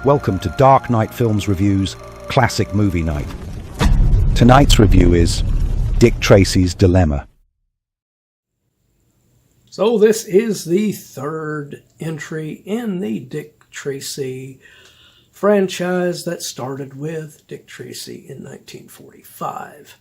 Welcome to Dark Knight Films Review's Classic Movie Night. Tonight's review is Dick Tracy's Dilemma. So this is the third entry in the Dick Tracy franchise that started with Dick Tracy in 1945.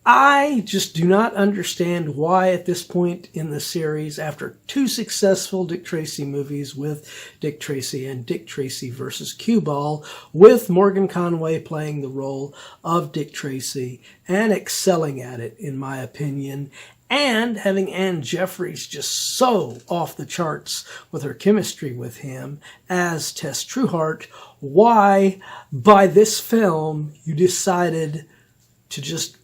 I just do not understand why at this point in the series, after two successful Dick Tracy movies with Dick Tracy and Dick Tracy vs. Cue Ball, with Morgan Conway playing the role of Dick Tracy and excelling at it, in my opinion, and having Anne Jeffreys just so off the charts with her chemistry with him as Tess Trueheart, why by this film you decided to just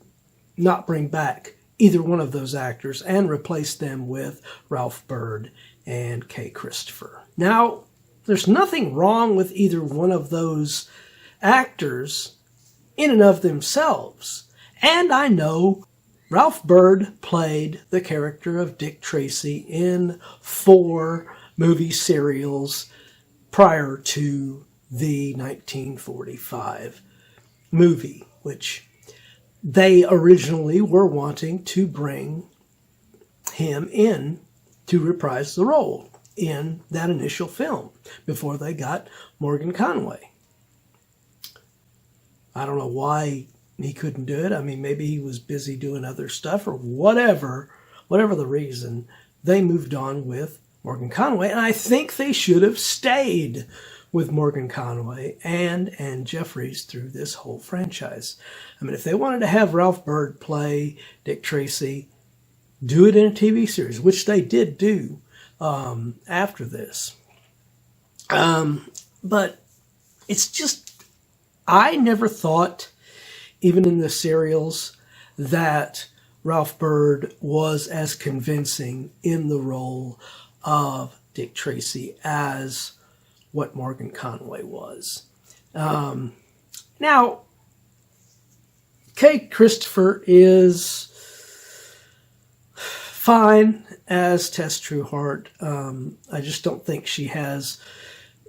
not bring back either one of those actors and replace them with Ralph Byrd and Kay Christopher. Now, there's nothing wrong with either one of those actors in and of themselves. And I know Ralph Byrd played the character of Dick Tracy in 4 movie serials prior to the 1945 movie, which they originally were wanting to bring him in to reprise the role in that initial film before they got Morgan Conway. I don't know why he couldn't do it. I mean, maybe he was busy doing other stuff or whatever the reason. They moved on with Morgan Conway, and I think they should have stayed with Morgan Conway and Jeffreys through this whole franchise. I mean, if they wanted to have Ralph Byrd play Dick Tracy, do it in a TV series, which they did do after this. But it's just, I never thought, even in the serials, that Ralph Byrd was as convincing in the role of Dick Tracy as what Morgan Conway was. Now, Kay Christopher is fine as Tess Trueheart. I just don't think she has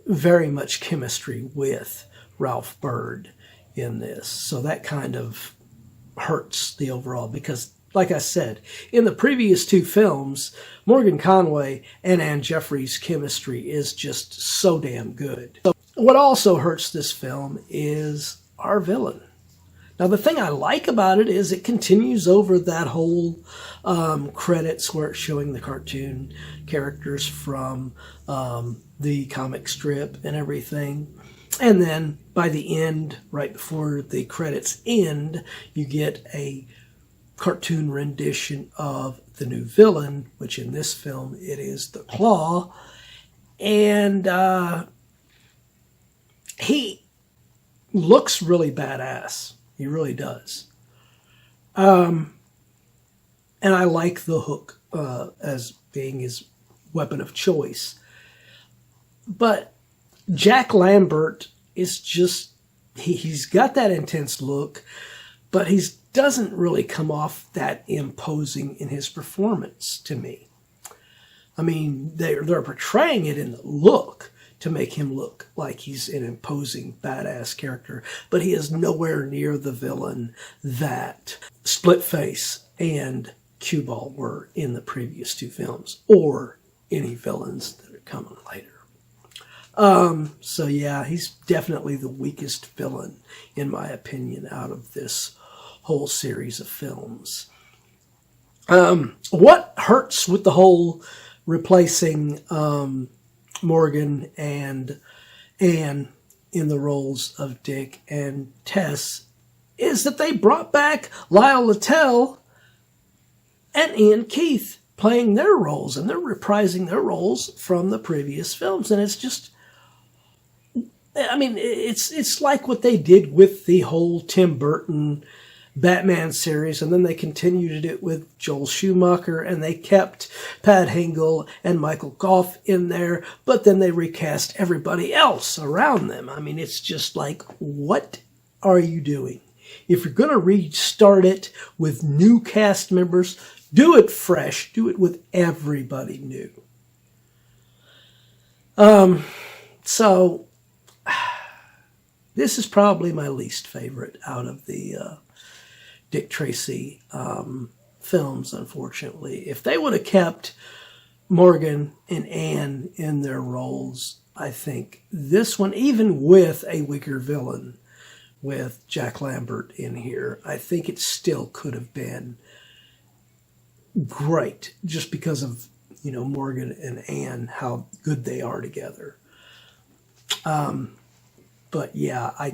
very much chemistry with Ralph Byrd in this. So that kind of hurts the overall, because like I said, in the previous 2 films, Morgan Conway and Anne Jeffreys' chemistry is just so damn good. So what also hurts this film is our villain. Now, the thing I like about it is it continues over that whole credits where it's showing the cartoon characters from the comic strip and everything. And then by the end, right before the credits end, you get a cartoon rendition of the new villain, which in this film it is the Claw, and he looks really badass. He really does. And I like the hook as being his weapon of choice. But Jack Lambert is just, he's got that intense look, but he doesn't really come off that imposing in his performance to me. I mean, they're portraying it in the look to make him look like he's an imposing, badass character, but he is nowhere near the villain that Splitface and Cue Ball were in the previous 2 films, or any villains that are coming later. So yeah, he's definitely the weakest villain, in my opinion, out of this whole series of films. What hurts with the whole replacing Morgan and Anne in the roles of Dick and Tess is that they brought back Lyle Latell and Ian Keith playing their roles, and they're reprising their roles from the previous films. And it's just, I mean, it's like what they did with the whole Tim Burton Batman series, and then they continued it with Joel Schumacher, and they kept Pat Hingle and Michael Gough in there, but then they recast everybody else around them. I mean, it's just like, what are you doing? If you're going to restart it with new cast members, do it fresh. Do it with everybody new. So this is probably my least favorite out of the Dick Tracy films, unfortunately. If they would have kept Morgan and Anne in their roles, I think this one, even with a weaker villain, with Jack Lambert in here, I think it still could have been great, just because of, Morgan and Anne, how good they are together. But yeah,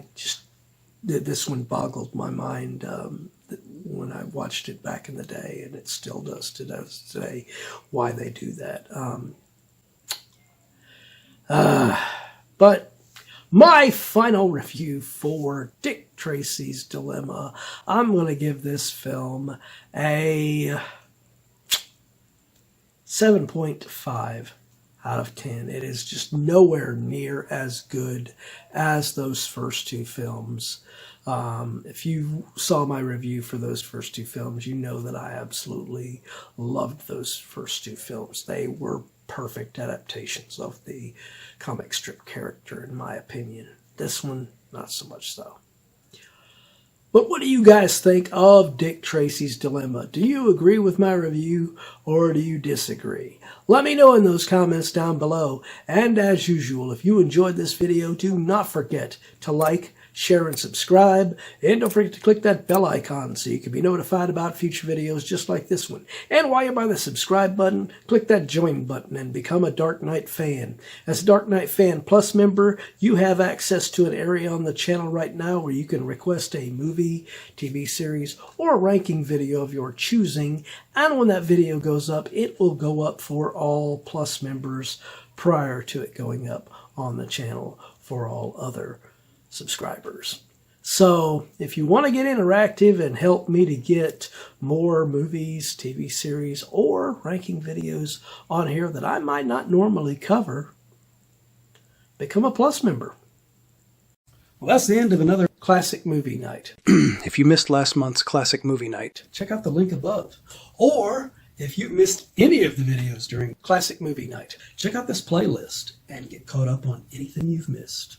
this one boggled my mind when I watched it back in the day, and it still does today, why they do that. But my final review for Dick Tracy's Dilemma, I'm going to give this film a 7.5 out of 10. It is just nowhere near as good as those first two films. If you saw my review for those first two films, you know that I absolutely loved those first two films. They were perfect adaptations of the comic strip character, in my opinion. This one, not so much so. But what do you guys think of Dick Tracy's Dilemma? Do you agree with my review, or do you disagree? Let me know in those comments down below. And as usual, if you enjoyed this video, do not forget to like, share, and subscribe. And don't forget to click that bell icon so you can be notified about future videos just like this one. And while you're by the subscribe button, click that join button and become a Dark Knight fan. As a Dark Knight Fan Plus member, you have access to an area on the channel right now where you can request a movie, TV series, or a ranking video of your choosing. And when that video goes up, it will go up for all Plus members prior to it going up on the channel for all other subscribers. So if you want to get interactive and help me to get more movies, TV series, or ranking videos on here that I might not normally cover, become a Plus member. Well, that's the end of another Classic Movie Night. If you missed last month's Classic Movie Night, check out the link above. Or if you missed any of the videos during Classic Movie Night, check out this playlist and get caught up on anything you've missed.